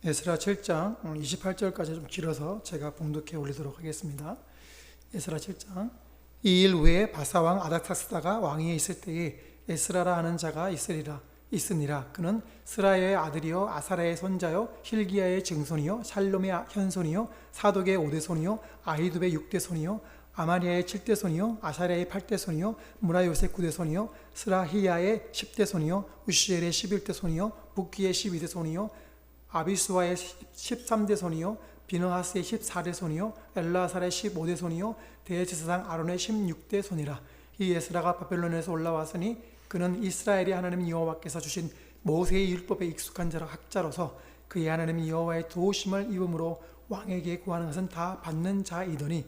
에스라 7장 28절까지 좀 길어서 제가 봉독해 올리도록 하겠습니다. 에스라 7장. 이 일 후에 바사왕 아닥사스다가 왕위에 있을 때에 에스라라 하는 자가 있으니라. 그는 스라야의 아들이요 아사랴의 손자요 힐기야의 증손이요 샬롬의 현손이요 사독의 5대손이요 아히두의 6대손이요 아마리아의 7대손이요 아사랴의 8대손이요 무라요의 9대손이요 스라히야의 10대손이요 우시엘의 11대손이요 북기의 12대손이요 아비수아의 13대손이요 비느하스의 14대손이요 엘라살의 15대손이요 대제사장 아론의 16대손이라. 이 에스라가 바벨론에서 올라왔으니 그는 이스라엘이 하나님 여호와께서 주신 모세의 율법에 익숙한 자로 학자로서 그의 하나님 여호와의 도우심을 입음으로 왕에게 구하는 것은 다 받는 자이더니,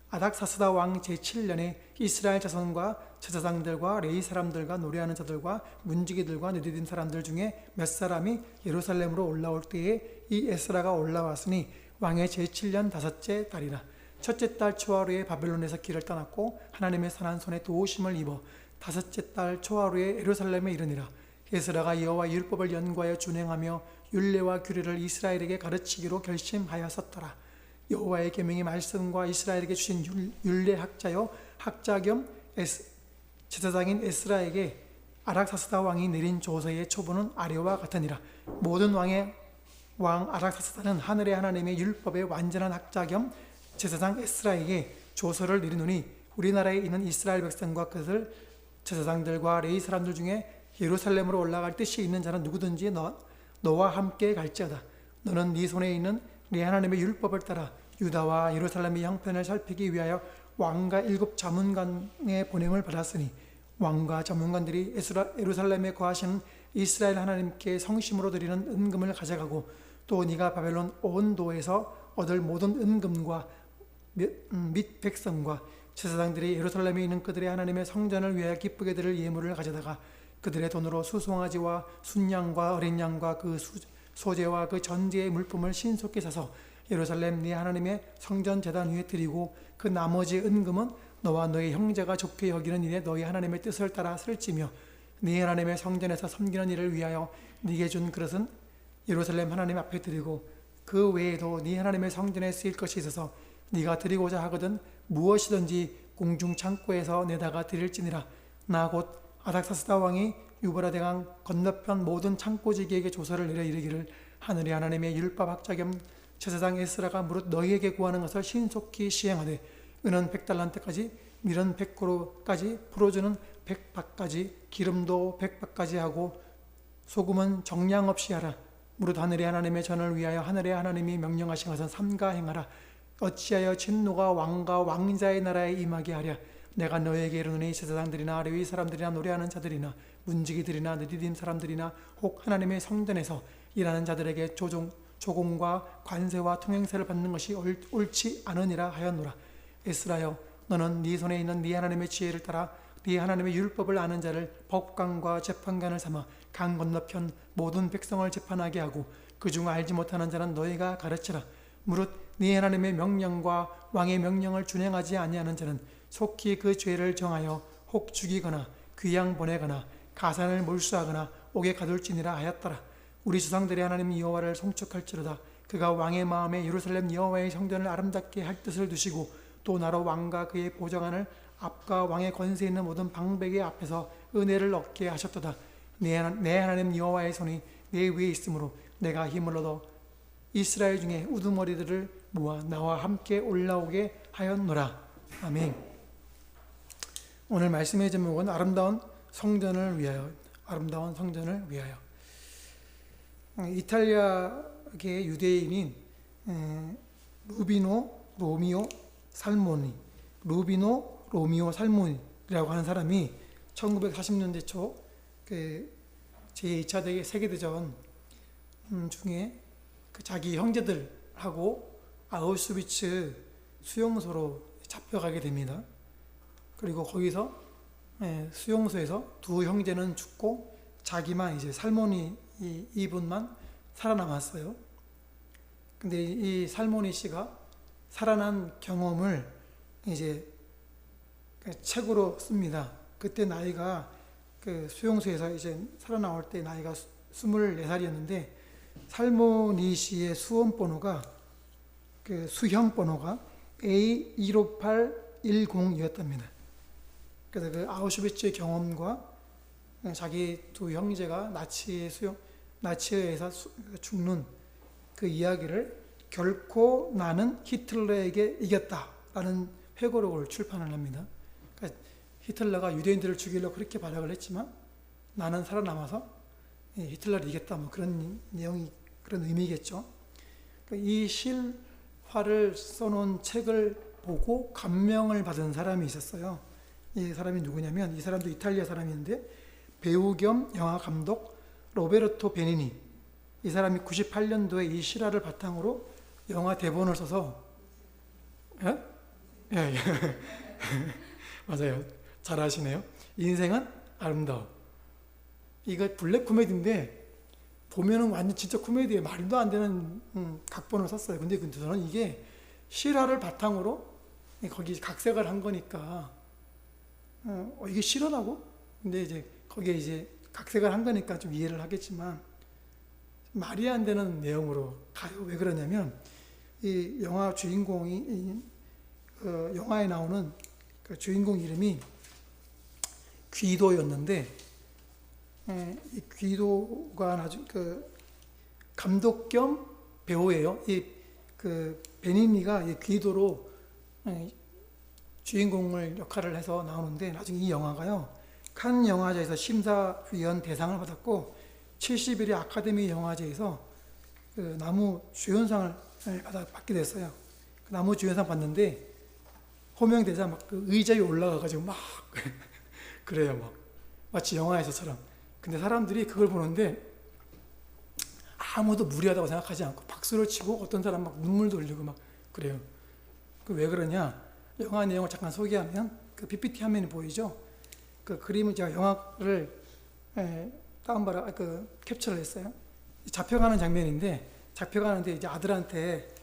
아닥사스다 왕 제7년에 이스라엘 자손과 제사장들과 레위 사람들과 노래하는 자들과 문지기들과 느디딤 사람들 중에 몇 사람이 예루살렘으로 올라올 때에 이 에스라가 올라왔으니 왕의 제7년 다섯째 달이라. 첫째 달 초하루에 바벨론에서 길을 떠났고 하나님의 선한 손에 도우심을 입어 다섯째 달 초하루에 예루살렘에 이르니라. 에스라가 여호와의 율법을 연구하여 준행하며 율례와 규례를 이스라엘에게 가르치기로 결심하였었더라. 여호와의 계명의 말씀과 이스라엘에게 주신 율례학자요 학자 겸 제사장인 에스라에게 아닥사스다 왕이 내린 조서의 초본은 아래와 같으니라. 모든 왕 아닥사스다는 하늘의 하나님의 율법의 완전한 학자 겸 제사장 에스라에게 조서를 내리노니, 우리나라에 있는 이스라엘 백성과 그들 제사장들과 레위 사람들 중에 예루살렘으로 올라갈 뜻이 있는 자는 누구든지 너와 함께 갈지어다. 너는 네 손에 있는 네 하나님의 율법을 따라 유다와 예루살렘의 형편을 살피기 위하여 왕과 7 자문관의 보냄을 받았으니, 왕과 자문관들이 예루살렘에 거하시는 이스라엘 하나님께 성심으로 드리는 은금을 가져가고, 또 네가 바벨론 온 도에서 얻을 모든 은금과 및 백성과 제사장들이 예루살렘에 있는 그들의 하나님의 성전을 위하여 기쁘게 드릴 예물을 가져다가 그들의 돈으로 수송아지와 순양과 어린 양과 그 소재와 그 전제의 물품을 신속히 사서 예루살렘 네 하나님의 성전 제단 위에 드리고, 그 나머지 은금은 너와 너의 형제가 좋게 여기는 일에 너희 하나님의 뜻을 따라 쓸지며, 네 하나님의 성전에서 섬기는 일을 위하여 네게 준 그릇은 예루살렘 하나님 앞에 드리고, 그 외에도 네 하나님의 성전에 쓰일 것이 있어서 네가 드리고자 하거든 무엇이든지 공중 창고에서 내다가 드릴지니라. 나 곧 아닥사스다 왕이 유브라 대강 건너편 모든 창고지기에게 조서를 내려 이르기를, 하늘의 하나님의 율법학자 겸 제사장 에스라가 무릇 너희에게 구하는 것을 신속히 시행하되, 은은 100달란트까지 밀은 100고루까지 풀어주는 100박까지 기름도 100박까지 하고 소금은 정량 없이 하라. 무릇 하늘의 하나님의 전을 위하여 하늘의 하나님이 명령하신 것은 삼가 행하라. 어찌하여 진노가 왕과 왕자의 나라에 임하게 하랴. 내가 너에게 이르노니 제사장들이나 레위 사람들이나 노래하는 자들이나 문지기들이나 느디딤 사람들이나 혹 하나님의 성전에서 일하는 자들에게 조공과 관세와 통행세를 받는 것이 옳지 않으니라 하였노라. 에스라여, 너는 네 손에 있는 네 하나님의 지혜를 따라 네 하나님의 율법을 아는 자를 법관과 재판관을 삼아 강 건너편 모든 백성을 재판하게 하고, 그중 알지 못하는 자는 너희가 가르치라. 무릇 네 하나님의 명령과 왕의 명령을 준행하지 아니하는 자는 속히 그 죄를 정하여 혹 죽이거나 귀양 보내거나 가산을 몰수하거나 옥에 가둘지니라 하였더라. 우리 조상들의 하나님 여호와를 송축할지로다. 그가 왕의 마음에 예루살렘 여호와의 성전을 아름답게 할 뜻을 두시고, 또 나로 왕과 그의 보좌관을 앞과 왕의 권세 있는 모든 방백의 앞에서 은혜를 얻게 하셨도다. 내 하나님 여호와의 손이 내 위에 있으므로 내가 힘을 얻어 이스라엘 중에 우두머리들을 모아 나와 함께 올라오게 하였노라. 아멘. 오늘 말씀의 제목은 아름다운 성전을 위하여. 아름다운 성전을 위하여. 이탈리아계 유대인인 루비노 로미오 살모니라고 하는 사람이 1940년대 초 제2차 세계대전 중에 자기 형제들하고 아우슈비츠 수용소로 잡혀가게 됩니다. 그리고 거기서 수용소에서 두 형제는 죽고 자기만 이제 살모니 이분만 살아남았어요. 근데 이 살모니 씨가 살아난 경험을 이제 책으로 씁니다. 그때 나이가 그 수용소에서 이제 살아나올 때 나이가 24살이었는데 살모니시의 수험 번호가 그 수형 번호가 A15810이었답니다. 그래서 그 아우슈비츠의 경험과 자기 두 형제가 나치에 의해서 죽는 그 이야기를 결코 나는 히틀러에게 이겼다라는 회고록을 출판을 합니다. 그러니까 히틀러가 유대인들을 죽이려고 그렇게 발악을 했지만 나는 살아남아서 히틀러를 이겼다, 뭐 그런 내용이, 그런 의미겠죠. 그러니까 이 실화를 써놓은 책을 보고 감명을 받은 사람이 있었어요. 이 사람이 누구냐면, 이 사람도 이탈리아 사람인데 배우 겸 영화 감독 로베르토 베니니, 이 사람이 98년도에 이 실화를 바탕으로 영화 대본을 써서, 예? 예, 예. 맞아요. 잘 아시네요. 인생은 아름다워. 이거 블랙 코미디인데 보면은 완전 진짜 코미디에 말도 안 되는 각본을 썼어요. 근데 저는 이게 실화를 바탕으로 거기 각색을 한 거니까 이게 실화라고? 근데 이제 거기에 이제 각색을 한 거니까 좀 이해를 하겠지만 말이 안 되는 내용으로 가요. 왜 그러냐면 이 영화 주인공이 영화에 나오는 그 주인공 이름이 귀도였는데, 이 귀도가 나중 그 감독 겸 배우예요. 이 그 베니니가 이 귀도로 주인공을 역할을 해서 나오는데, 나중에 이 영화가요 칸 영화제에서 심사위원 대상을 받았고 71회 아카데미 영화제에서 그 나무 주연상을 받게 됐어요. 그 나무 주연상 받는데 호명되자 막 그 의자에 올라가가지고 막 그래요, 막 마치 영화에서처럼. 근데 사람들이 그걸 보는데 아무도 무리하다고 생각하지 않고 박수를 치고 어떤 사람 막 눈물도 흘리고 막 그래요. 그 왜 그러냐? 영화 내용을 잠깐 소개하면 그 PPT 화면이 보이죠? 그 그림을 제가 영화를 다운받아 캡처를 했어요. 잡혀가는 장면인데, 잡혀가는데 이제 아들한테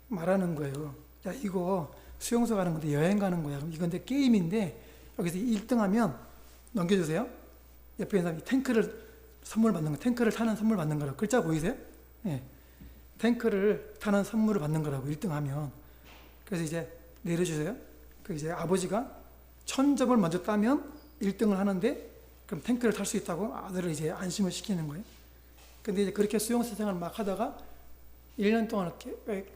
말하는 거예요. 야, 이거 수용소 가는 건데 여행 가는 거야. 이건데 게임인데 여기서 1등하면 넘겨주세요. 옆에 있는 사람이 탱크를 선물 받는 거, 탱크를 타는 선물 받는 거라고. 글자 보이세요? 네. 탱크를 타는 선물을 받는 거라고, 1등하면. 그래서 이제 내려주세요. 그 이제 아버지가 1000점을 먼저 따면 1등을 하는데, 그럼 탱크를 탈 수 있다고 아들을 이제 안심을 시키는 거예요. 근데 이제 그렇게 수용소 생활을 막 하다가 1년 동안 이렇게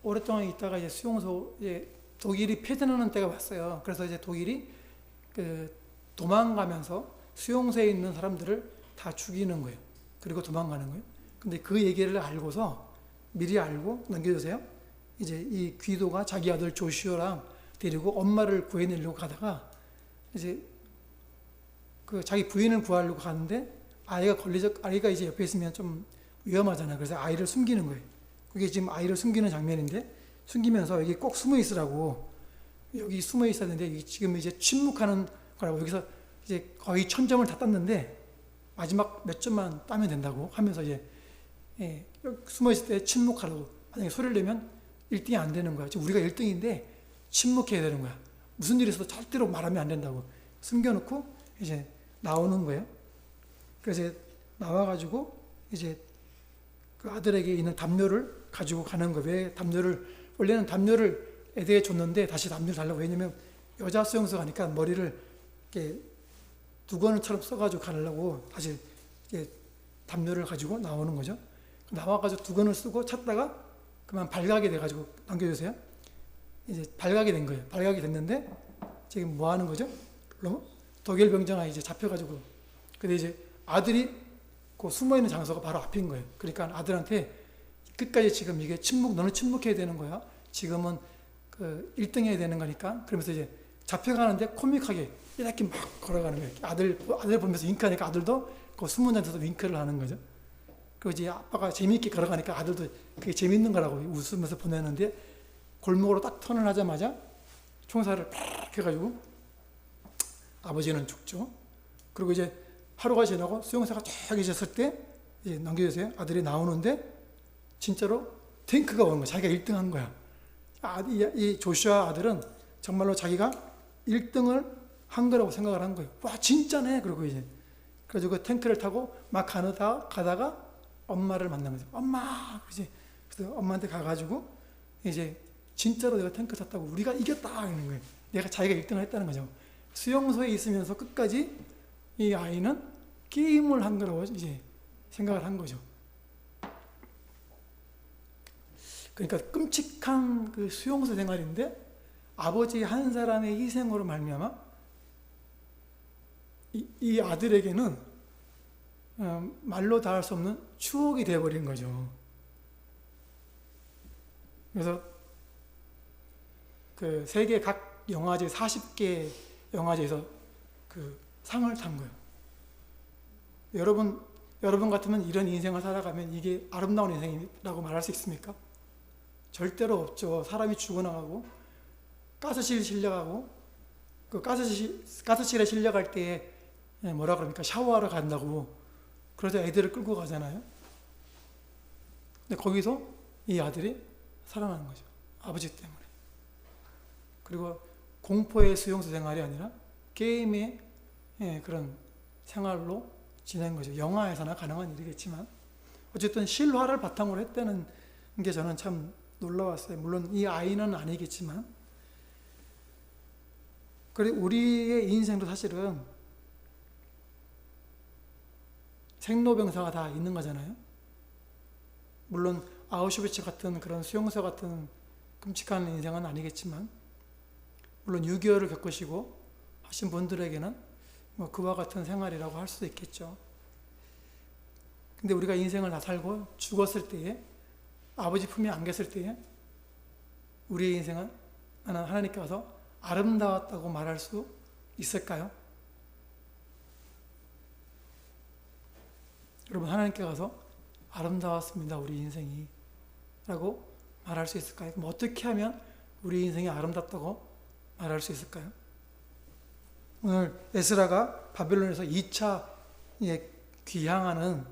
오랫동안 있다가 이제 수용소, 이제 독일이 패전하는 때가 왔어요. 그래서 이제 독일이 그 도망가면서 수용소에 있는 사람들을 다 죽이는 거예요. 그리고 도망가는 거예요. 근데 그 얘기를 알고서, 미리 알고 넘겨주세요. 이제 이 귀도가 자기 아들 조슈아랑 데리고 엄마를 구해내려고 가다가 이제 그 자기 부인을 구하려고 가는데 아이가 이제 옆에 있으면 좀 위험하잖아요. 그래서 아이를 숨기는 거예요. 그게 지금 아이를 숨기는 장면인데, 숨기면서 여기 꼭 숨어 있으라고, 여기 숨어 있어야 되는데 지금 이제 침묵하는 거라고, 여기서 이제 거의 1000점을 다 땄는데 마지막 몇 점만 따면 된다고 하면서 이제 숨어 있을 때 침묵하라고. 만약에 소리를 내면 1등이 안 되는 거야. 지금 우리가 1등인데 침묵해야 되는 거야. 무슨 일이 있어도 절대로 말하면 안 된다고 숨겨놓고 이제 나오는 거예요. 그래서 이제 나와가지고 이제 그 아들에게 있는 담요를 가지고 가는 거예요. 왜 담요를, 원래는 담요를 애들에게 줬는데 다시 담요를 달라고. 왜냐면 여자 수용소 가니까 머리를 이렇게 두건처럼 써가지고 가려고 다시 이렇게 담요를 가지고 나오는 거죠. 나와가지고 두건을 쓰고 찾다가 그만 발각이 돼가지고 넘겨주세요. 이제 발각이 된 거예요. 발각이 됐는데 지금 뭐 하는 거죠? 독일 병정아 이제 잡혀가지고. 근데 이제 아들이 그 숨어있는 장소가 바로 앞인 거예요. 그러니까 아들한테 끝까지 지금 이게 너는 침묵해야 되는 거야. 지금은 그 1등 해야 되는 거니까. 그러면서 이제 잡혀가는데 코믹하게 이렇게 막 걸어가는 거예요. 아들 보면서 윙크하니까 아들도 그 숨은 장소에서 윙크를 하는 거죠. 그리고 이제 아빠가 재미있게 걸어가니까 아들도 그게 재밌는 거라고 웃으면서 보내는데, 골목으로 딱 턴을 하자마자 총살을 팍 해가지고 아버지는 죽죠. 그리고 이제 하루가 지나고 수용소가 쫙 있었을 때 이제 넘겨주세요. 아들이 나오는데 진짜로 탱크가 오는 거야. 자기가 1등 한 거야. 이 조슈아 아들은 정말로 자기가 1등을 한 거라고 생각을 한 거예요. 와, 진짜네. 그러고 이제 그래가지고 그 탱크를 타고 막 가다가 엄마를 만난 거죠. 엄마! 그래서 엄마한테 가가지고 이제 진짜로 내가 탱크 탔다고 우리가 이겼다 이러는 거예요. 내가 자기가 1등을 했다는 거죠. 수용소에 있으면서 끝까지 이 아이는 게임을 한 거라고 이제 생각을 한 거죠. 그러니까 끔찍한 그 수용소 생활인데 아버지 한 사람의 희생으로 말미암아 이 아들에게는 말로 다 할 수 없는 추억이 되어버린 거죠. 그래서 그 세계 각 영화제 40개 영화제에서 그 상을 탄 거예요. 여러분 같으면 이런 인생을 살아가면 이게 아름다운 인생이라고 말할 수 있습니까? 절대로 없죠. 사람이 죽어나가고 가스실 실려가고 그 가스실에 실려갈 때에 뭐라 그럽니까? 샤워하러 간다고 그래서 애들을 끌고 가잖아요. 근데 거기서 이 아들이 살아나는 거죠. 아버지 때문에. 그리고 공포의 수용소 생활이 아니라 게임의 그런 생활로 지낸 거죠. 영화에서나 가능한 일이겠지만 어쨌든 실화를 바탕으로 했다는 게 저는 참 놀라웠어요. 물론 이 아이는 아니겠지만 그리고 우리의 인생도 사실은 생로병사가 다 있는 거잖아요. 물론 아우슈비츠 같은 그런 수용소 같은 끔찍한 인생은 아니겠지만 물론 6.25를 겪으시고 하신 분들에게는 뭐 그와 같은 생활이라고 할 수도 있겠죠. 근데 우리가 인생을 다 살고 죽었을 때에 아버지 품에 안겼을 때에 우리의 인생은 하나님께 와서 아름다웠다고 말할 수 있을까요? 여러분 하나님께 가서 아름다웠습니다 우리 인생이 라고 말할 수 있을까요? 그럼 어떻게 하면 우리 인생이 아름답다고 말할 수 있을까요? 오늘 에스라가 바벨론에서 2차 귀향하는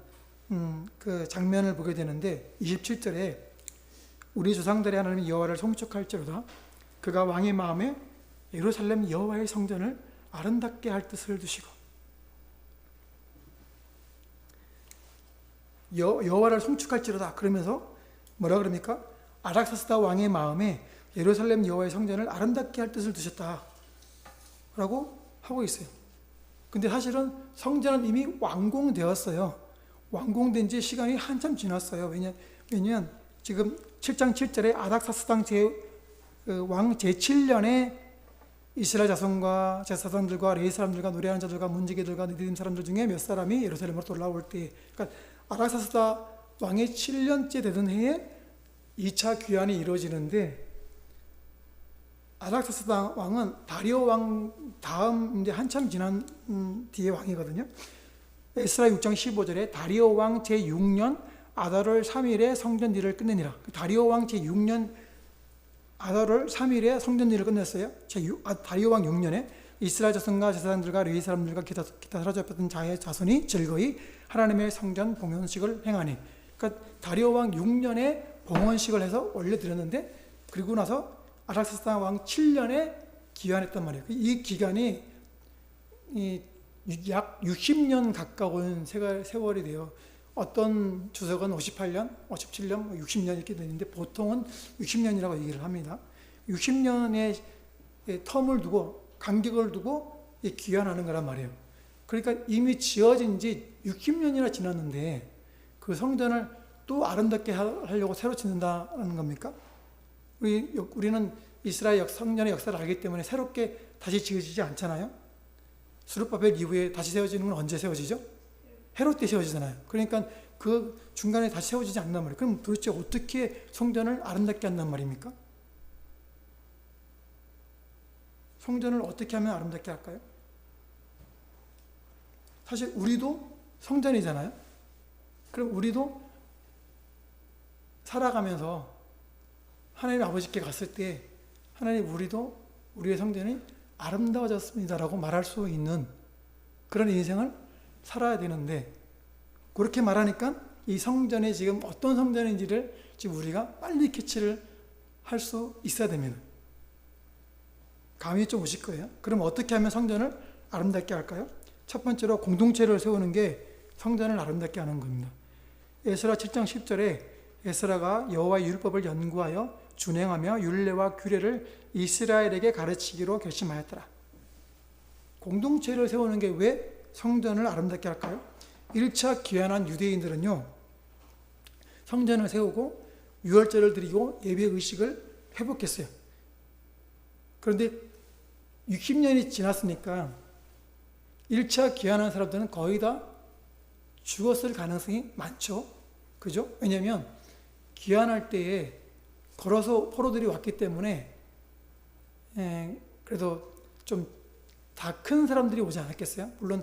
그 장면을 보게 되는데 27절에 우리 조상들의 하나님 여호와를 송축할지로다 그가 왕의 마음에 예루살렘 여호와의 성전을 아름답게 할 뜻을 두시고 여호와를 송축할지로다 그러면서 뭐라 그럽니까? 아닥사스다 왕의 마음에 예루살렘 여호와의 성전을 아름답게 할 뜻을 두셨다 라고 하고 있어요. 근데 사실은 성전은 이미 완공되었어요. 완공된 지 시간이 한참 지났어요. 왜냐면 지금 7장 7절에 아닥사스당 왕 제7년에 이스라엘 자손과 제사장들과 레위 사람들과 노래하는 자들과 문지기들과 느디딤 사람들 중에 몇 사람이 예루살렘으로 돌아올 때 그러니까 아닥사스다 왕의 7년째 되던 해에 2차 귀환이 이루어지는데 아닥사스다 왕은 다리오 왕 다음 이제 한참 지난 뒤에 왕이거든요. 에스라 6장 15절에 다리오 왕 제6년 아달월 3일에 성전 일을 끝내니라. 다리오 왕 제6년 아달월 3일에 성전 일을 끝냈어요. 다리오 왕 6년에 이스라엘 자손과 제사장들과 레위 사람들과 기타 사로잡혔던 자의 자손이 즐거이 하나님의 성전 봉헌식을 행하니. 그러니까 다리오 왕 6년에 봉헌식을 해서 올려드렸는데 그리고 나서 아닥사스다 왕 7년에 귀환했단 말이에요. 이 기간이 약 60년 가까운 세월이 돼요. 어떤 주석은 58년, 57년, 60년 이렇게 되는데 보통은 60년이라고 얘기를 합니다. 60년의 텀을 두고 간격을 두고 귀환하는 거란 말이에요. 그러니까 이미 지어진 지 60년이나 지났는데 그 성전을 또 아름답게 하려고 새로 짓는다는 겁니까? 우리는 이스라엘 성전의 역사를 알기 때문에 새롭게 다시 지어지지 않잖아요. 스룹바벨 이후에 다시 세워지는 건 언제 세워지죠? 헤롯 때 세워지잖아요. 그러니까 그 중간에 다시 세워지지 않단 말이에요. 그럼 도대체 어떻게 성전을 아름답게 한단 말입니까? 성전을 어떻게 하면 아름답게 할까요? 사실 우리도 성전이잖아요. 그럼 우리도 살아가면서 하나님 아버지께 갔을 때 하나님 우리의 성전이 아름다워졌습니다라고 말할 수 있는 그런 인생을 살아야 되는데 그렇게 말하니까 이 성전이 지금 어떤 성전인지를 지금 우리가 빨리 캐치를 할 수 있어야 됩니다. 감이 좀 오실 거예요. 그럼 어떻게 하면 성전을 아름답게 할까요? 첫 번째로 공동체를 세우는 게 성전을 아름답게 하는 겁니다. 에스라 7장 10절에 에스라가 여호와의 율법을 연구하여 준행하며 율례와 규례를 이스라엘에게 가르치기로 결심하였더라. 공동체를 세우는 게 왜 성전을 아름답게 할까요? 1차 귀환한 유대인들은요, 성전을 세우고 유월절을 드리고 예배 의식을 회복했어요. 그런데 60년이 지났으니까 1차 귀환한 사람들은 거의 다 죽었을 가능성이 많죠. 그죠? 왜냐하면 귀환할 때에 걸어서 포로들이 왔기 때문에 그래도 좀 다 큰 사람들이 오지 않았겠어요? 물론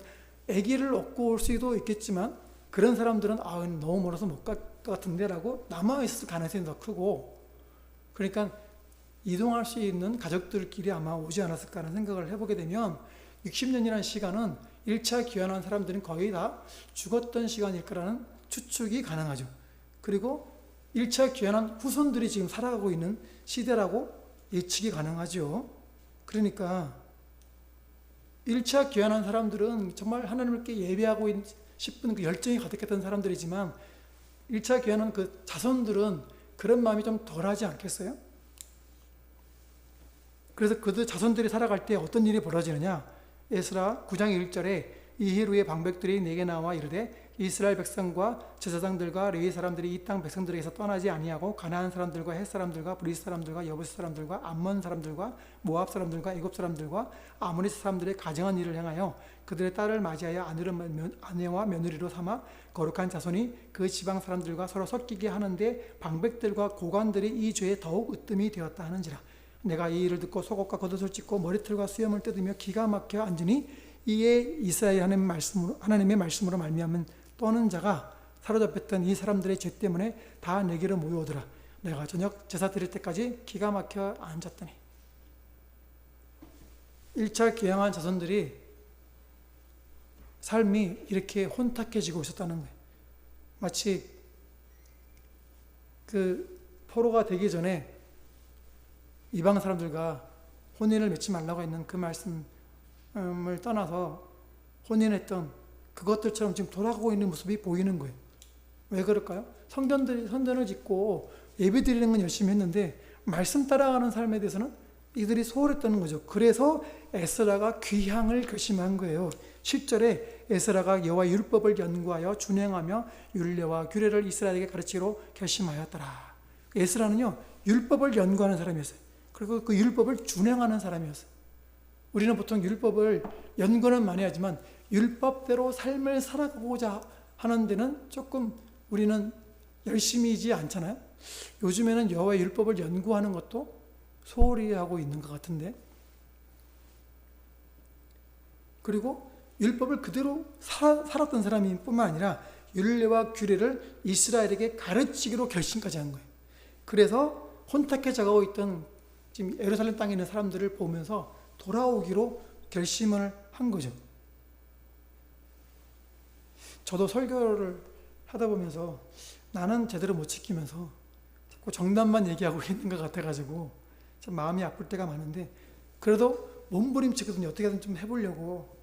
아기를 얻고 올 수도 있겠지만 그런 사람들은 너무 멀어서 못 갈 것 같은데 라고 남아있을 가능성이 더 크고, 그러니까 이동할 수 있는 가족들끼리 아마 오지 않았을까 하는 생각을 해보게 되면 60년이라는 시간은 1차 귀환한 사람들은 거의 다 죽었던 시간일 거라는 추측이 가능하죠. 그리고 1차 귀환한 후손들이 지금 살아가고 있는 시대라고 예측이 가능하죠. 그러니까 1차 귀환한 사람들은 정말 하나님께 예배하고 싶은 그 열정이 가득했던 사람들이지만 1차 귀환한 그 자손들은 그런 마음이 좀 덜하지 않겠어요? 그래서 그들 자손들이 살아갈 때 어떤 일이 벌어지느냐? 에스라 9장 1절에 이힐 후에 방백들이 내게 나와 이르되 이스라엘 백성과 제사장들과 레위 사람들이 이 땅 백성들에게서 떠나지 아니하고 가나안 사람들과 헷 사람들과 브리스 사람들과 여부스 사람들과 암몬 사람들과 모압 사람들과 애굽 사람들과 아모리 사람들의 가정한 일을 행하여 그들의 딸을 맞이하여 아내와 며느리로 삼아 거룩한 자손이 그 지방 사람들과 서로 섞이게 하는데 방백들과 고관들이 이 죄에 더욱 으뜸이 되었다 하는지라. 내가 이 일을 듣고 속옷과 겉옷을 찢고 머리털과 수염을 뜯으며 기가 막혀 앉으니 이에 이스라엘 하나님의 말씀으로 말미암은 떠는 자가 사로잡혔던 이 사람들의 죄 때문에 다 내게로 모여오더라. 내가 저녁 제사 드릴 때까지 기가 막혀 앉았더니. 1차 귀향한 자손들이 삶이 이렇게 혼탁해지고 있었다는 거예요. 마치 그 포로가 되기 전에 이방 사람들과 혼인을 맺지 말라고 했는 그 말씀을 떠나서 혼인했던 그것들처럼 지금 돌아가고 있는 모습이 보이는 거예요. 왜 그럴까요? 성전을 짓고 예배 드리는 건 열심히 했는데 말씀 따라가는 삶에 대해서는 이들이 소홀했다는 거죠. 그래서 에스라가 귀향을 결심한 거예요. 10절에 에스라가 여호와의 율법을 연구하여 준행하며 율례와 규례를 이스라엘에게 가르치기로 결심하였더라. 에스라는요, 율법을 연구하는 사람이었어요. 그리고 그 율법을 준행하는 사람이었어요. 우리는 보통 율법을 연구는 많이 하지만 율법대로 삶을 살아가고자 하는 데는 조금 우리는 열심히지 않잖아요. 요즘에는 여호와의 율법을 연구하는 것도 소홀히 하고 있는 것 같은데, 그리고 율법을 그대로 살았던 사람이 뿐만 아니라 율례와 규례를 이스라엘에게 가르치기로 결심까지 한 거예요. 그래서 혼탁해져가고 있던 지금 예루살렘 땅에 있는 사람들을 보면서 돌아오기로 결심을 한 거죠. 저도 설교를 하다 보면서 나는 제대로 못 지키면서 자꾸 정답만 얘기하고 있는 것 같아가지고 참 마음이 아플 때가 많은데, 그래도 몸부림치거든요. 어떻게든 좀 해보려고.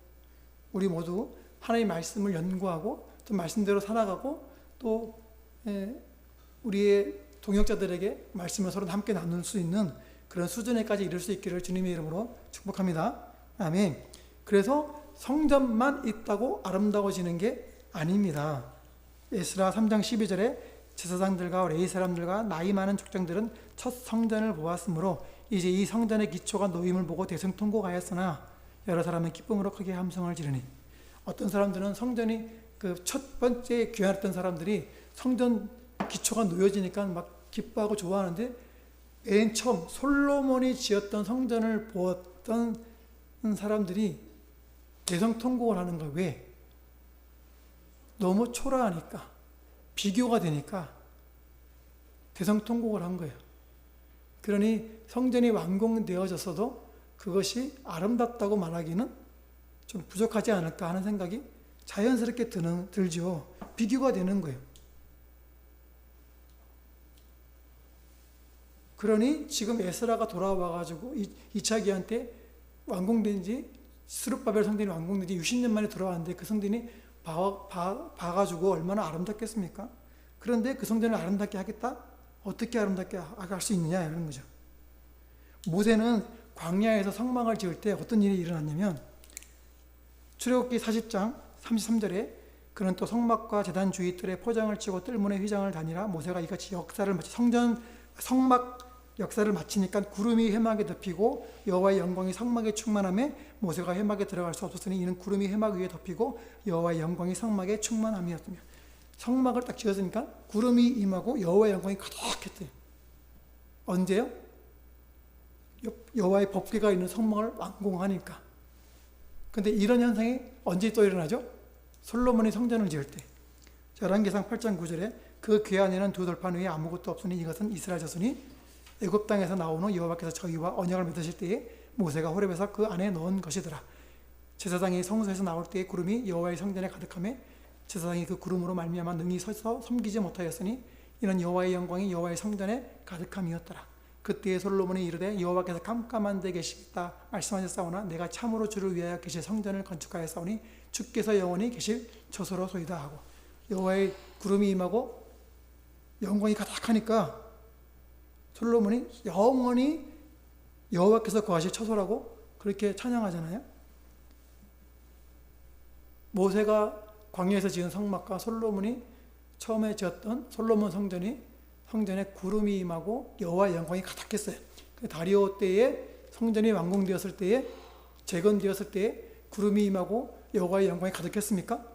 우리 모두 하나님의 말씀을 연구하고 또 말씀대로 살아가고 또 우리의 동역자들에게 말씀을 서로 함께 나눌 수 있는 그런 수준에까지 이룰 수 있기를 주님의 이름으로 축복합니다. 아멘. 그래서 성전만 있다고 아름다워지는 게 아닙니다. 에스라 3장 12절에 제사장들과 레위 사람들과 나이 많은 족장들은 첫 성전을 보았으므로 이제 이 성전의 기초가 놓임을 보고 대성통곡하였으나 여러 사람은 기쁨으로 크게 함성을 지르니. 어떤 사람들은 성전이 그 첫 번째 귀환했던 사람들이 성전 기초가 놓여지니까 막 기뻐하고 좋아하는데, 맨 처음 솔로몬이 지었던 성전을 보았던 사람들이 대성통곡을 하는 거예요. 왜? 너무 초라하니까, 비교가 되니까 대성통곡을 한 거예요. 그러니 성전이 완공되어졌어도 그것이 아름답다고 말하기는 좀 부족하지 않을까 하는 생각이 자연스럽게 들죠. 비교가 되는 거예요. 그러니 지금 에스라가 돌아와가지고 2차 기한 때 완공된 지, 스룹바벨 성전이 완공된 지 60년 만에 돌아왔는데 그 성전이 봐가지고 얼마나 아름답겠습니까? 그런데 그 성전을 아름답게 하겠다? 어떻게 아름답게 할 수 있느냐 이런 거죠. 모세는 광야에서 성막을 지을 때 어떤 일이 일어났냐면 출애굽기 40장 33절에 그는 또 성막과 제단 주위 뜰에 포장을 치고 뜰문에 휘장을 다니라. 모세가 이같이 역사를 마치 성막 역사를 마치니까 구름이 회막에 덮이고 여호와의 영광이 성막에 충만하며 모세가 회막에 들어갈 수 없었으니 이는 구름이 회막 위에 덮이고 여호와의 영광이 성막에 충만함이었으며. 성막을 딱 지었으니까 구름이 임하고 여호와의 영광이 가득했대요. 언제요? 여호와의 법궤가 있는 성막을 완공하니까. 근데 이런 현상이 언제 또 일어나죠? 솔로몬이 성전을 지을 때. 열왕기상 8장 9절에 그 궤 안에는 두 돌판 위에 아무것도 없으니 이것은 이스라엘 자손이 애굽 땅에서 나온 후 여호와께서 저희와 언약을 맺으실 때에 모세가 호렙에서 그 안에 넣은 것이더라. 제사장이 성소에서 나올 때에 구름이 여호와의 성전에 가득하며 제사장이 그 구름으로 말미암아 능히 서서 섬기지 못하였으니 이는 여호와의 영광이 여호와의 성전에 가득함이었더라. 그때에 솔로몬이 이르되 여호와께서 깜깜한 데 계시겠다 말씀하셨사오나 내가 참으로 주를 위하여 계실 성전을 건축하였사오니 주께서 영원히 계실 처소로소이다 하고, 여호와의 구름이 임하고 영광이 가득하니까 솔로몬이 영원히 여호와께서 거하실 처소라고 그렇게 찬양하잖아요. 모세가 광야에서 지은 성막과 솔로몬이 처음에 지었던 솔로몬 성전에 구름이 임하고 여호와의 영광이 가득했어요. 다리오 때에 성전이 완공되었을 때에, 재건되었을 때에 구름이 임하고 여호와의 영광이 가득했습니까?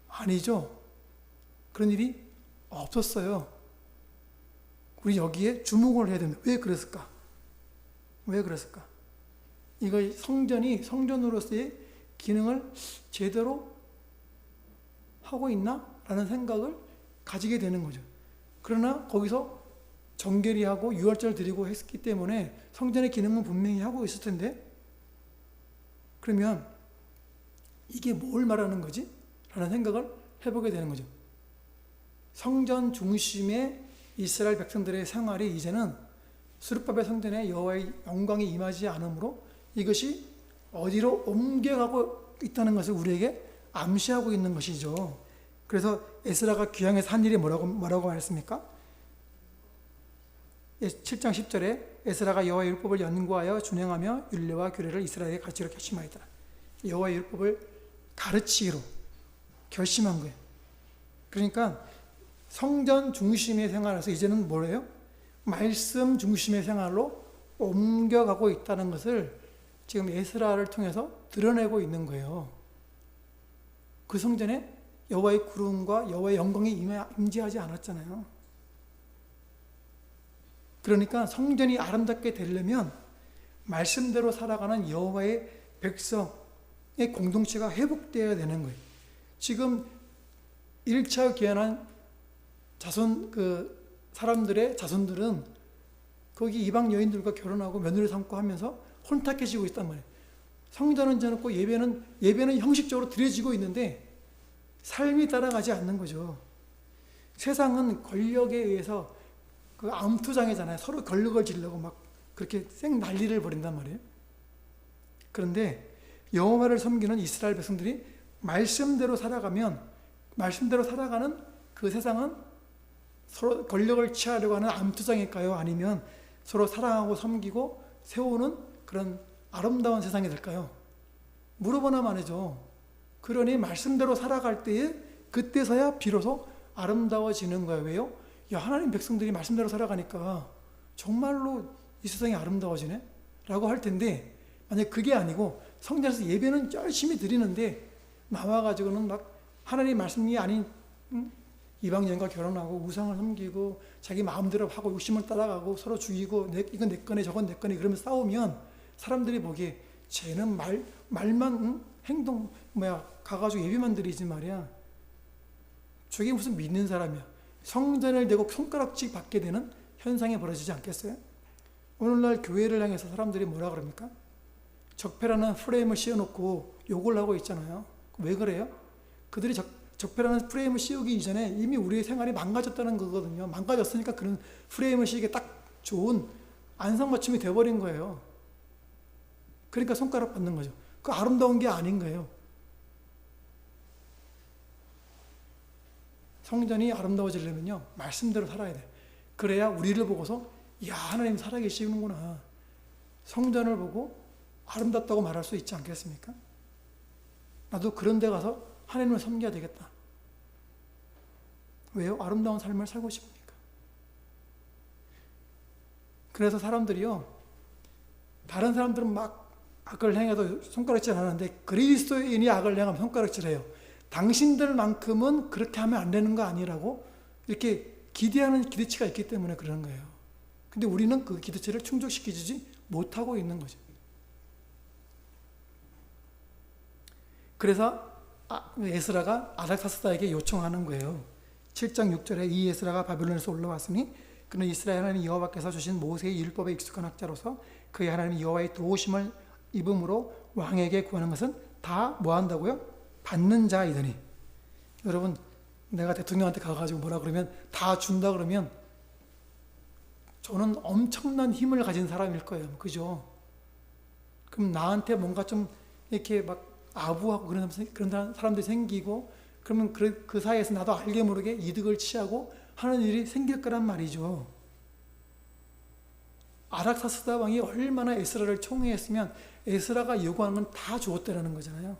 아니죠. 그런 일이 없었어요. 우리 여기에 주목을 해야 됩니다. 왜 그랬을까? 왜 그랬을까? 이거 성전이 성전으로서의 기능을 제대로 하고 있나? 라는 생각을 가지게 되는 거죠. 그러나 거기서 정결이하고 유월절을 드리고 했기 때문에 성전의 기능은 분명히 하고 있을 텐데, 그러면 이게 뭘 말하는 거지? 라는 생각을 해보게 되는 거죠. 성전 중심의 이스라엘 백성들의 생활이 이제는 수르바벨 성전에 여호와의 영광이 임하지 않으므로 이것이 어디로 옮겨가고 있다는 것을 우리에게 암시하고 있는 것이죠. 그래서 에스라가 귀향에서 한 일이 뭐라고 말했습니까? 7장 10절에 에스라가 여호와의 율법을 연구하여 준행하며 율례와 규례를 이스라엘에 가르치기로 결심하였더라. 여호와의 율법을 가르치기로 결심한 거예요. 그러니까 성전 중심의 생활에서 이제는 뭐래요? 말씀 중심의 생활로 옮겨가고 있다는 것을 지금 에스라를 통해서 드러내고 있는 거예요. 그 성전에 여호와의 구름과 여호와의 영광이 임재하지 않았잖아요. 그러니까 성전이 아름답게 되려면 말씀대로 살아가는 여호와의 백성의 공동체가 회복되어야 되는 거예요. 지금 1차 귀환한 사람들의 자손들은 거기 이방 여인들과 결혼하고 며느리 삼고 하면서 혼탁해지고 있단 말이에요. 성전은 지어놓고 예배는 형식적으로 드려지고 있는데 삶이 따라가지 않는 거죠. 세상은 권력에 의해서 그 암투장이잖아요. 서로 권력을 지려고 막 그렇게 생 난리를 벌인단 말이에요. 그런데 여호와를 섬기는 이스라엘 백성들이 말씀대로 살아가면, 말씀대로 살아가는 그 세상은 서로 권력을 취하려고 하는 암투장일까요? 아니면 서로 사랑하고 섬기고 세우는 그런 아름다운 세상이 될까요? 물어보나 말이죠. 그러니 말씀대로 살아갈 때에 그때서야 비로소 아름다워지는 거예요. 왜요? 야, 하나님 백성들이 말씀대로 살아가니까 정말로 이 세상이 아름다워지네? 라고 할 텐데, 만약 그게 아니고 성전에서 예배는 열심히 드리는데 나와가지고는 막 하나님 말씀이 아닌 이방인과 결혼하고 우상을 섬기고 자기 마음대로 하고 욕심을 따라가고 서로 죽이고 이건 내 거네 저건 내 거네 그러면서 싸우면 사람들이 보기에 쟤는 말만 행동 가가지고 예배만 드리지 말이야. 저게 무슨 믿는 사람이야. 성전을 대고 손가락질 받게 되는 현상이 벌어지지 않겠어요? 오늘날 교회를 향해서 사람들이 뭐라 그럽니까? 적폐라는 프레임을 씌워놓고 욕을 하고 있잖아요. 왜 그래요? 그들이 적폐라는 프레임을 씌우기 이전에 이미 우리의 생활이 망가졌다는 거거든요. 망가졌으니까 그런 프레임을 씌우기에 딱 좋은 안성맞춤이 되어버린 거예요. 그러니까 손가락 받는 거죠. 그 아름다운 게 아닌 거예요. 성전이 아름다워지려면요, 말씀대로 살아야 돼. 그래야 우리를 보고서 야, 하나님 살아계시는구나, 성전을 보고 아름답다고 말할 수 있지 않겠습니까? 나도 그런 데 가서 하나님을 섬겨야 되겠다. 왜요? 아름다운 삶을 살고 싶으니까. 그래서 사람들이요, 다른 사람들은 막 악을 행해도 손가락질 안 하는데 그리스도인이 악을 행하면 손가락질해요. 당신들만큼은 그렇게 하면 안 되는 거 아니라고 이렇게 기대하는 기대치가 있기 때문에 그러는 거예요. 근데 우리는 그 기대치를 충족시키지 못하고 있는 거죠. 그래서 에스라가 아닥사스다에게 요청하는 거예요. 7장 6절에 이 에스라가 바벨론에서 올라왔으니 그는 이스라엘 하나님 여호와께서 주신 모세의 율법에 익숙한 학자로서 그의 하나님 여호와의 도우심을 입음으로 왕에게 구하는 것은 다 뭐 한다고요? 받는 자이더니. 여러분, 내가 대통령한테 가가지고 뭐라 그러면 다 준다 그러면 저는 엄청난 힘을 가진 사람일 거예요. 그죠? 그럼 나한테 뭔가 좀 이렇게 막 아부하고 그런 사람들이 생기고, 그러면 그 사이에서 나도 알게 모르게 이득을 취하고 하는 일이 생길 거란 말이죠. 아닥사스다 왕이 얼마나 에스라를 총애했으면 에스라가 요구하는 건 다 주었다라는 거잖아요.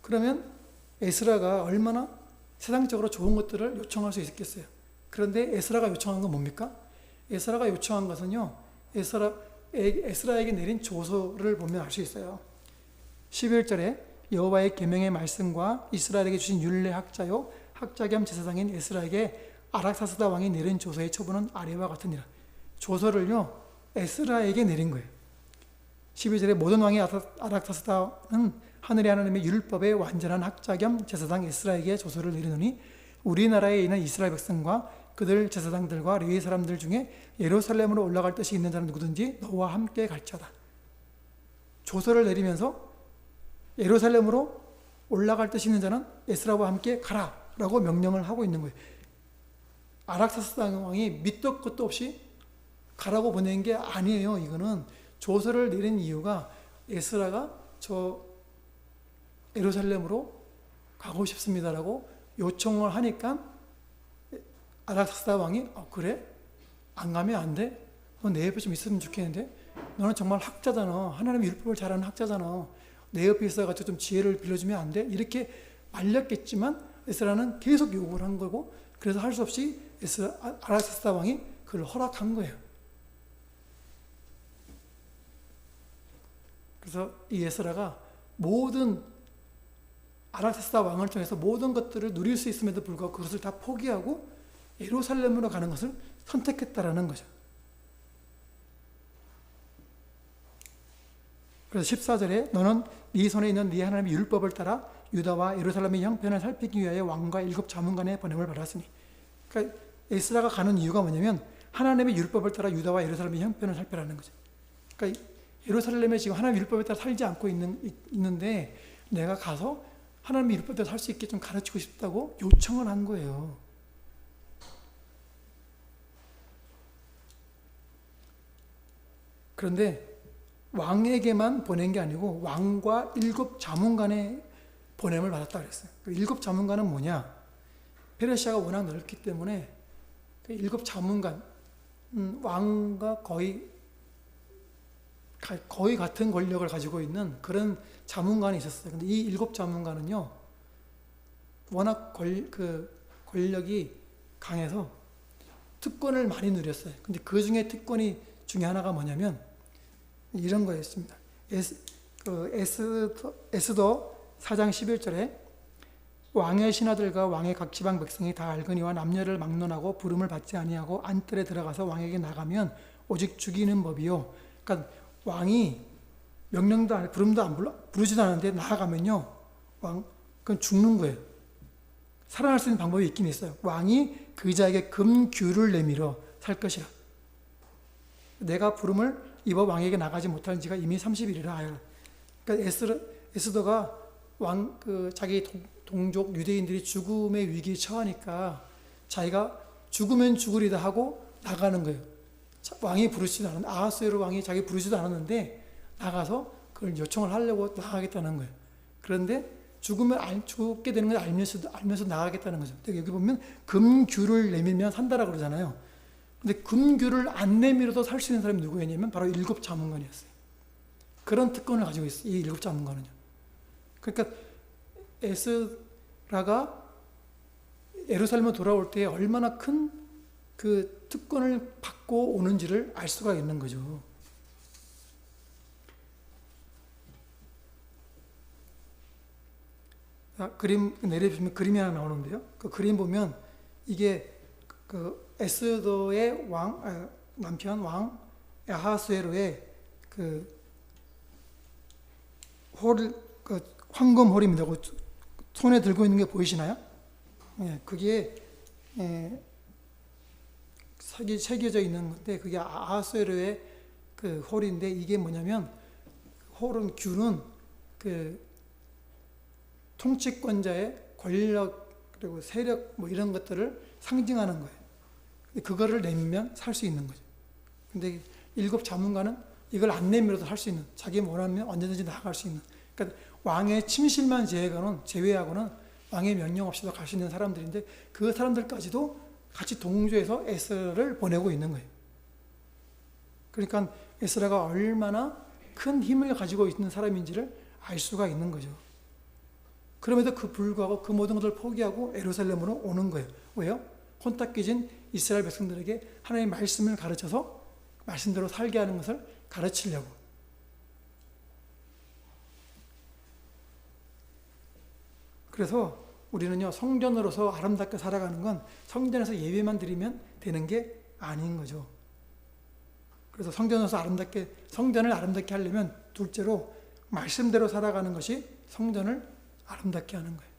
그러면 에스라가 얼마나 세상적으로 좋은 것들을 요청할 수 있겠어요. 그런데 에스라가 요청한 건 뭡니까? 에스라가 요청한 것은요, 에스라에게 내린 조서를 보면 알 수 있어요. 11절에 여호와의 계명의 말씀과 이스라엘에게 주신 율례 학자요 학자 겸 제사장인 에스라에게 아닥사스다 왕이 내린 조서의 처분은 아래와 같으니라. 조서를요, 에스라에게 내린 거예요. 12절에 모든 왕이 아닥사스다는 하늘의 하나님의 율법의 완전한 학자 겸 제사장 에스라에게 조서를 내리노니 우리나라에 있는 이스라엘 백성과 그들 제사장들과 레위 사람들 중에 예루살렘으로 올라갈 뜻이 있는 자는 누구든지 너와 함께 갈지어다. 조서를 내리면서 예루살렘으로 올라갈 뜻이 있는 자는 에스라와 함께 가라 라고 명령을 하고 있는 거예요. 아닥사스다 왕이 밑도 끝도 없이 가라고 보낸 게 아니에요. 이거는 조서를 내린 이유가 에스라가 저 예루살렘으로 가고 싶습니다라고 요청을 하니까 아닥사스다 왕이 그래? 안 가면 안 돼? 너 내 옆에 좀 있으면 좋겠는데? 너는 정말 학자잖아. 하나님의 율법을 잘 아는 학자잖아. 내 옆에 있어가지고 좀 지혜를 빌려주면 안 돼? 이렇게 말렸겠지만 에스라는 계속 요구를 한 거고, 그래서 할 수 없이 아닥사스다 왕이 그걸 허락한 거예요. 그래서 이 에스라가 모든 아닥사스다 왕을 통해서 모든 것들을 누릴 수 있음에도 불구하고 그것을 다 포기하고 예루살렘으로 가는 것을 선택했다라는 거죠. 그래서 14절에 너는 네 손에 있는 네 하나님의 율법을 따라 유다와 예루살렘의 형편을 살피기 위하여 왕과 7 자문관의 보냄을 받았으니. 그러니까 에스라가 가는 이유가 뭐냐면 하나님의 율법을 따라 유다와 예루살렘의 형편을 살피라는 거죠. 그러니까 예루살렘에 지금 하나님의 율법에 따라 살지 않고 있는데 내가 가서 하나님의 율법에 따라 살 수 있게 좀 가르치고 싶다고 요청을 한 거예요. 그런데 왕에게만 보낸 게 아니고 왕과 7 자문관의 보냄을 받았다 그랬어요. 그 7 자문관은 뭐냐? 페르시아가 워낙 넓기 때문에 그 7 자문관, 왕과 거의 같은 권력을 가지고 있는 그런 자문관이 있었어요. 근데 이 7 자문관은요, 워낙 권력이 강해서 특권을 많이 누렸어요. 근데 그 중에 특권이 중에 하나가 뭐냐면 이런 거였습니다. 에스더 4장 11절에 왕의 신하들과 왕의 각 지방 백성이 다 알거니와 남녀를 막론하고 부름을 받지 아니하고 안뜰에 들어가서 왕에게 나가면 오직 죽이는 법이요. 그러니까 왕이 명령도 안, 부름도 안 부르지도 않았는데 나아가면요, 그건 죽는 거예요. 살아날 수 있는 방법이 있긴 있어요. 왕이 그 자에게 금규를 내밀어 살 것이라. 내가 부름을 입어 왕에게 나가지 못한 지가 이미 30일이라 하여. 그러니까 에스더가 자기 동족 유대인들이 죽음의 위기에 처하니까 자기가 죽으면 죽으리다 하고 나가는 거예요. 왕이 부르지도 않았는데, 아하스웨로 왕이 자기 부르지도 않았는데 나가서 그걸 요청을 하려고 나가겠다는 거예요. 그런데 죽게 되는 걸 알면서 나가겠다는 거죠. 여기 보면 금규를 내밀면 산다라고 그러잖아요. 근데 금규를 안 내밀어도 살 수 있는 사람이 누구였냐면 바로 일곱 자문관이었어요. 그런 특권을 가지고 있어요. 이 일곱 자문관은요. 그러니까 에스라가 예루살렘에 돌아올 때 얼마나 큰 그 특권을 받고 오는지를 알 수가 있는 거죠. 그림 내려보시면 그림이 하나 나오는데요. 그 그림 보면 이게 그 에스더의 남편 왕 야하스웨로의 그 황금홀입니다. 그 손에 들고 있는 게 보이시나요? 예, 그게 새겨져 있는 건데 그게 아하스웨로의 그 홀인데 이게 뭐냐면 귤은 그 통치권자의 권력 그리고 세력 뭐 이런 것들을 상징하는 거예요. 그거를 내면 살 수 있는 거죠. 근데 일곱 자문가는 이걸 안 내밀어도 할 수 있는, 자기 원하면 언제든지 나아갈 수 있는. 그러니까 왕의 침실만 제외하고는 왕의 명령 없이도 갈 수 있는 사람들인데 그 사람들까지도 같이 동조해서 에스라를 보내고 있는 거예요. 그러니까 에스라가 얼마나 큰 힘을 가지고 있는 사람인지를 알 수가 있는 거죠. 그럼에도 불구하고 그 모든 것을 포기하고 예루살렘으로 오는 거예요. 왜요? 혼탁 깨진 이스라엘 백성들에게 하나님의 말씀을 가르쳐서 말씀대로 살게 하는 것을 가르치려고. 그래서 우리는요, 성전으로서 아름답게 살아가는 건 성전에서 예배만 드리면 되는 게 아닌 거죠. 그래서 성전을 아름답게 하려면 둘째로 말씀대로 살아가는 것이 성전을 아름답게 하는 거예요.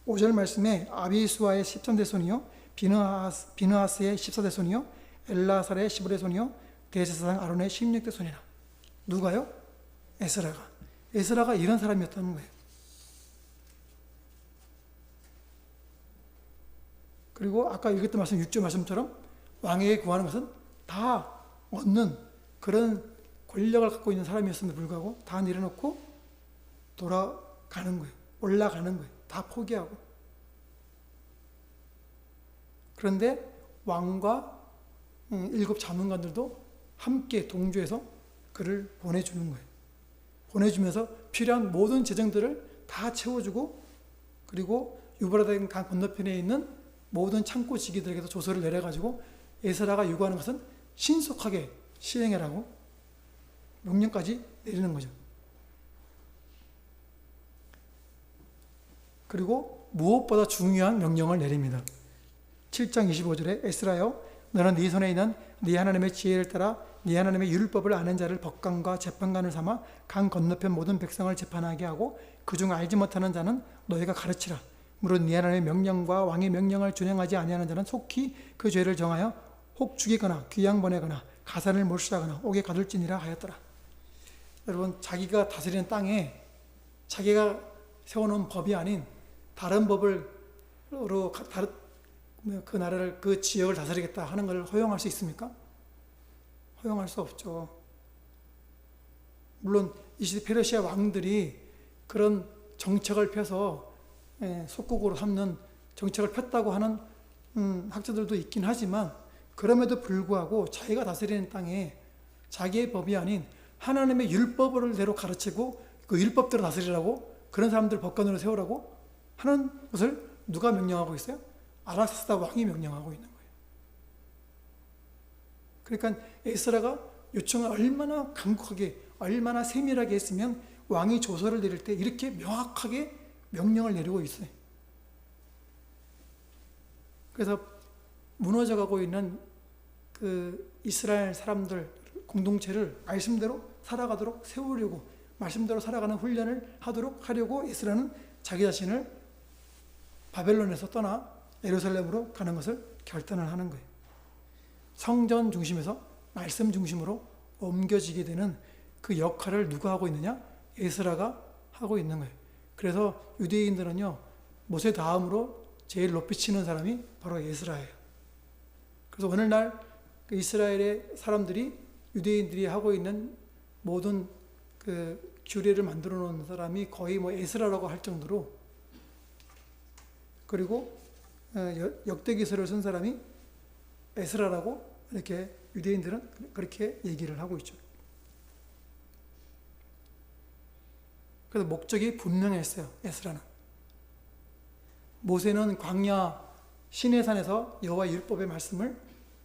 5절 말씀에 아비수아의 13대손이요, 비느하스의 14대손이요, 엘라살의 15대손이요, 대제사장 아론의 16대손이라. 누가요? 에스라가 이런 사람이었다는 거예요. 그리고 아까 읽었던 말씀 6절 말씀처럼 왕에게 구하는 것은 다 얻는 그런 권력을 갖고 있는 사람이었음에도 불구하고 다 내려놓고 돌아가는 거예요. 올라가는 거예요. 다 포기하고. 그런데 왕과 일곱 자문관들도 함께 동조해서 그를 보내주는 거예요. 보내주면서 필요한 모든 재정들을 다 채워주고, 그리고 유브라데 강 건너편에 있는 모든 창고 지기들에게도 조서를 내려가지고 에스라가 요구하는 것은 신속하게 시행해라고 명령까지 내리는 거죠. 그리고 무엇보다 중요한 명령을 내립니다. 7장 25절에 에스라여, 너는 네 손에 있는 네 하나님의 지혜를 따라 네 하나님의 율법을 아는 자를 법관과 재판관을 삼아 강 건너편 모든 백성을 재판하게 하고 그중 알지 못하는 자는 너희가 가르치라. 무릇 네 하나님의 명령과 왕의 명령을 준행하지 아니하는 자는 속히 그 죄를 정하여 혹 죽이거나 귀양 보내거나 가산을 몰수하거나 옥에 가둘지니라 하였더라. 여러분, 자기가 다스리는 땅에 자기가 세워놓은 법이 아닌 다른 법으로 그 나라를, 그 지역을 다스리겠다 하는 걸 허용할 수 있습니까? 허용할 수 없죠. 물론 이 시대 페르시아 왕들이 그런 정책을 펴서 속국으로 삼는 정책을 폈다고 하는 학자들도 있긴 하지만, 그럼에도 불구하고 자기가 다스리는 땅에 자기의 법이 아닌 하나님의 율법을 가르치고 그 율법대로 다스리라고, 그런 사람들 법관으로 세우라고 하는 것을 누가 명령하고 있어요? 아닥사스다 왕이 명령하고 있는 거예요. 그러니까 에스라가 요청을 얼마나 간곡하게, 얼마나 세밀하게 했으면 왕이 조서를 내릴 때 이렇게 명확하게 명령을 내리고 있어요. 그래서 무너져가고 있는 그 이스라엘 사람들 공동체를 말씀대로 살아가도록 세우려고, 말씀대로 살아가는 훈련을 하려고 에스라는 자기 자신을 바벨론에서 떠나 예루살렘으로 가는 것을 결단을 하는 거예요. 성전 중심에서 말씀 중심으로 옮겨지게 되는 그 역할을 누가 하고 있느냐? 에스라가 하고 있는 거예요. 그래서 유대인들은요, 모세 다음으로 제일 높이 치는 사람이 바로 에스라예요. 그래서 오늘날 그 이스라엘의 사람들이, 유대인들이 하고 있는 모든 그 규례를 만들어 놓은 사람이 거의 뭐 에스라라고 할 정도로, 그리고 역대기서를 쓴 사람이 에스라라고 이렇게 유대인들은 그렇게 얘기를 하고 있죠. 그래서 목적이 분명했어요. 에스라는. 모세는 광야 시내산에서 여호와 율법의 말씀을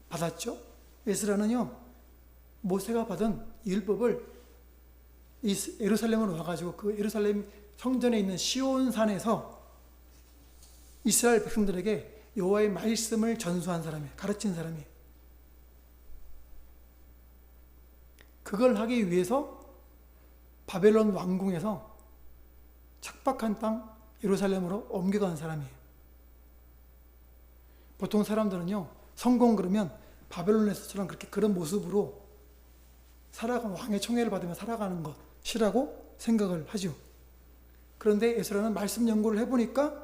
받았죠. 에스라는요, 모세가 받은 율법을 예루살렘으로 와가지고 그 예루살렘 성전에 있는 시온산에서 이스라엘 백성들에게 여호와의 말씀을 전수한 사람이에요. 가르친 사람이에요. 그걸 하기 위해서 바벨론 왕궁에서 척박한 땅 예루살렘으로 옮겨간 사람이에요. 보통 사람들은요, 성공 그러면 바벨론에서처럼 그렇게 그런 모습으로 왕의 총애를 받으며 살아가는 것이라고 생각을 하죠. 그런데 에스라는 말씀 연구를 해보니까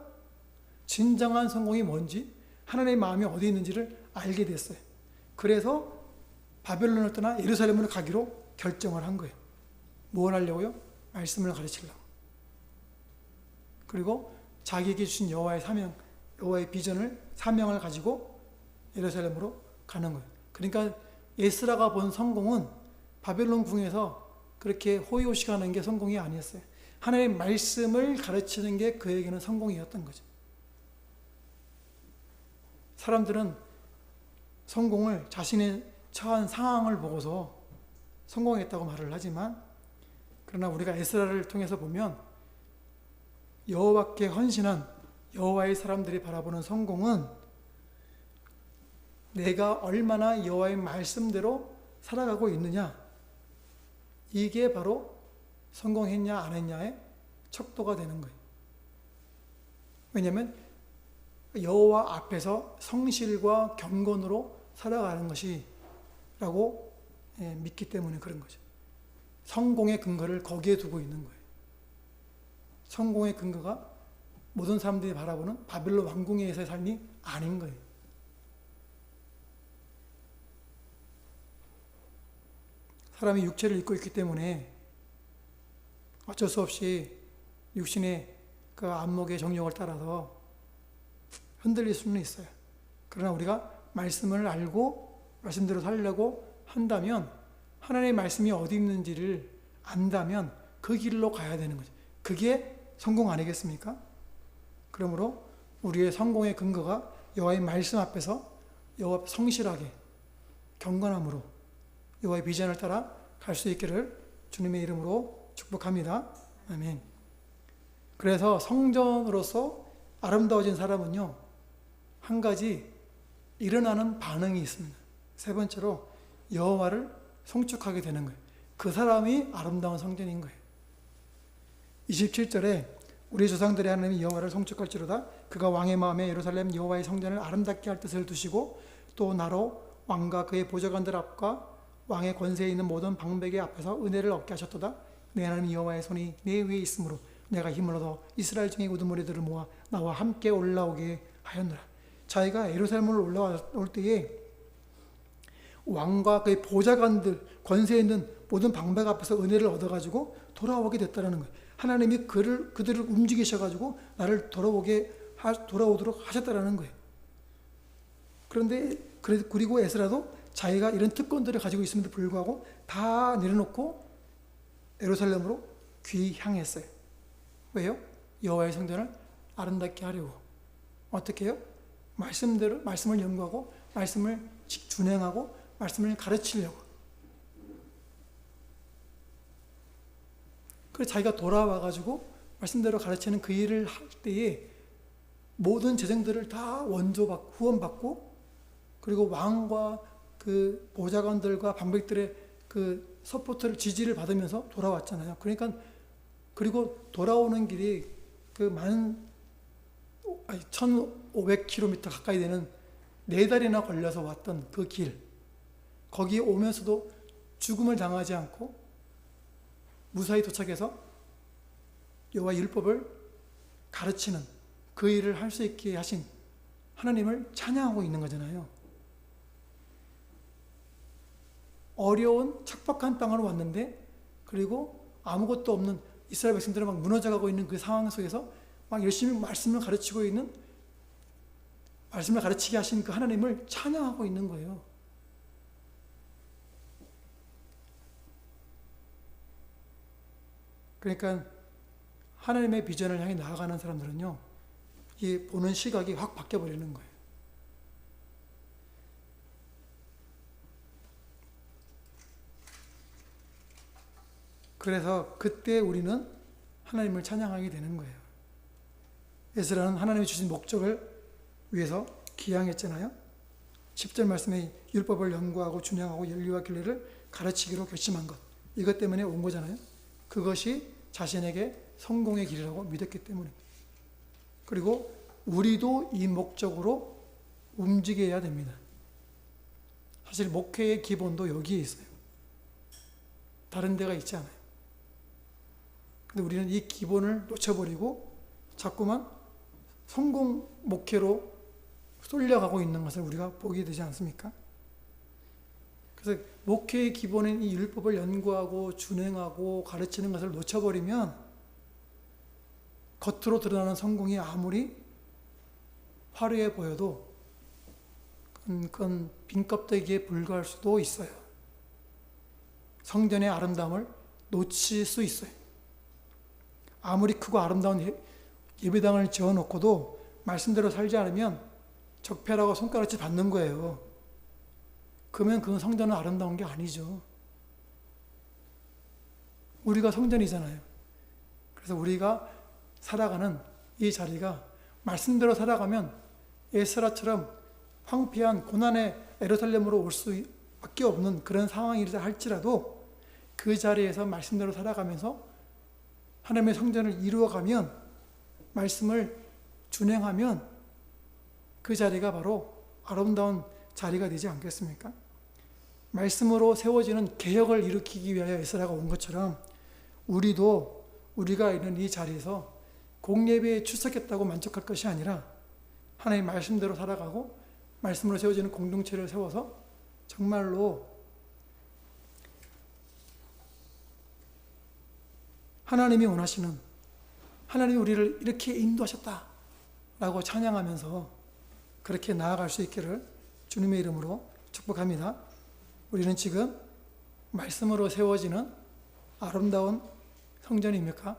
진정한 성공이 뭔지, 하나님의 마음이 어디 있는지를 알게 됐어요. 그래서 바벨론을 떠나 예루살렘으로 가기로 결정을 한 거예요. 뭘 하려고요? 말씀을 가르치려고. 그리고 자기에게 주신 여호와의 사명, 여호와의 비전을, 사명을 가지고 예루살렘으로 가는 거예요. 그러니까 에스라가 본 성공은 바벨론 궁에서 그렇게 호의호식하는 게 성공이 아니었어요. 하나님의 말씀을 가르치는 게 그에게는 성공이었던 거죠. 사람들은 성공을 자신의 처한 상황을 보고서 성공했다고 말을 하지만, 그러나 우리가 에스라를 통해서 보면 여호와께 헌신한 여호와의 사람들이 바라보는 성공은 내가 얼마나 여호와의 말씀대로 살아가고 있느냐, 이게 바로 성공했냐 안 했냐의 척도가 되는 거예요. 왜냐하면 여호와 앞에서 성실과 경건으로 살아가는 것이라고 믿기 때문에 그런 거죠. 성공의 근거를 거기에 두고 있는 거예요. 성공의 근거가 모든 사람들이 바라보는 바벨론 왕궁에서의 삶이 아닌 거예요. 사람이 육체를 입고 있기 때문에 어쩔 수 없이 육신의 그 안목의 정욕을 따라서 흔들릴 수는 있어요. 그러나 우리가 말씀을 알고 말씀대로 살려고 한다면, 하나님의 말씀이 어디 있는지를 안다면 그 길로 가야 되는 거죠. 그게 성공 아니겠습니까? 그러므로 우리의 성공의 근거가 여호와의 말씀 앞에서 여호와 성실하게 경건함으로 여호와의 비전을 따라 갈 수 있기를 주님의 이름으로 축복합니다. 아멘. 그래서 성전으로서 아름다워진 사람은요, 한 가지 일어나는 반응이 있습니다. 세 번째로 여호와를 송축하게 되는 거예요. 그 사람이 아름다운 성전인 거예요. 27절에 우리 조상들의 하나님 여호와를 송축할지로다. 그가 왕의 마음에 예루살렘 여호와의 성전을 아름답게 할 뜻을 두시고 또 나로 왕과 그의 보좌관들 앞과 왕의 권세에 있는 모든 방백의 앞에서 은혜를 얻게 하셨도다. 내 하나님 여호와의 손이 내 위에 있으므로 내가 힘을 얻어 이스라엘 중의 우두머리들을 모아 나와 함께 올라오게 하였노라. 자기가 예루살렘으로 올라올 때에 왕과 그의 보좌관들, 권세에 있는 모든 방백 앞에서 은혜를 얻어가지고 돌아오게 됐다는 거예요. 하나님이 그들을 움직이셔가지고 나를 돌아오도록 하셨다는 거예요. 그리고 에스라도 자기가 이런 특권들을 가지고 있음에도 불구하고 다 내려놓고 예루살렘으로 귀향했어요. 왜요? 여호와의 성전을 아름답게 하려고. 어떻게 해요? 말씀을 연구하고 말씀을 준행하고 말씀을 가르치려고. 그래서 자기가 돌아와가지고 말씀대로 가르치는 그 일을 할 때에 모든 재정들을 다 원조받고 후원받고, 그리고 왕과 그 보좌관들과 방백들의 그 서포트를, 지지를 받으면서 돌아왔잖아요. 그리고 돌아오는 길이 그 1500km 가까이 되는 4달이나 걸려서 왔던 그 길, 거기에 오면서도 죽음을 당하지 않고 무사히 도착해서 여호와 율법을 가르치는 그 일을 할 수 있게 하신 하나님을 찬양하고 있는 거잖아요. 어려운 척박한 땅으로 왔는데 그리고 아무것도 없는 이스라엘 백성들은 막 무너져가고 있는 그 상황 속에서 막 열심히 말씀을 가르치고 있는, 말씀을 가르치게 하신 그 하나님을 찬양하고 있는 거예요. 그러니까 하나님의 비전을 향해 나아가는 사람들은요, 이 보는 시각이 확 바뀌어버리는 거예요. 그래서 그때 우리는 하나님을 찬양하게 되는 거예요. 에스라는 하나님이 주신 목적을 위해서 기양했잖아요. 10절 말씀에 율법을 연구하고 준행하고 윤리와 규례를 가르치기로 결심한 것, 이것 때문에 온 거잖아요. 그것이 자신에게 성공의 길이라고 믿었기 때문입니다. 그리고 우리도 이 목적으로 움직여야 됩니다. 사실 목회의 기본도 여기에 있어요. 다른 데가 있지 않아요. 근데 우리는 이 기본을 놓쳐버리고 자꾸만 성공 목회로 쏠려가고 있는 것을 우리가 보게 되지 않습니까? 그래서 목회의 기본인 이 율법을 연구하고 준행하고 가르치는 것을 놓쳐버리면 겉으로 드러나는 성공이 아무리 화려해 보여도 그건 빈 껍데기에 불과할 수도 있어요. 성전의 아름다움을 놓칠 수 있어요. 아무리 크고 아름다운 예배당을 지어놓고도 말씀대로 살지 않으면 적폐라고 손가락질 받는 거예요. 그러면 그 성전은 아름다운 게 아니죠. 우리가 성전이잖아요. 그래서 우리가 살아가는 이 자리가 말씀대로 살아가면 에스라처럼 황폐한 고난의 예루살렘으로 올 수밖에 없는 그런 상황이라 할지라도 그 자리에서 말씀대로 살아가면서 하나님의 성전을 이루어가면, 말씀을 준행하면 그 자리가 바로 아름다운 자리가 되지 않겠습니까? 말씀으로 세워지는 개혁을 일으키기 위하여 에스라가 온 것처럼 우리도 우리가 있는 이 자리에서 공예배에 출석했다고 만족할 것이 아니라 하나님 말씀대로 살아가고 말씀으로 세워지는 공동체를 세워서 정말로 하나님이 원하시는, 하나님이 우리를 이렇게 인도하셨다라고 찬양하면서 그렇게 나아갈 수 있기를 주님의 이름으로 축복합니다. 우리는 지금 말씀으로 세워지는 아름다운 성전입니까?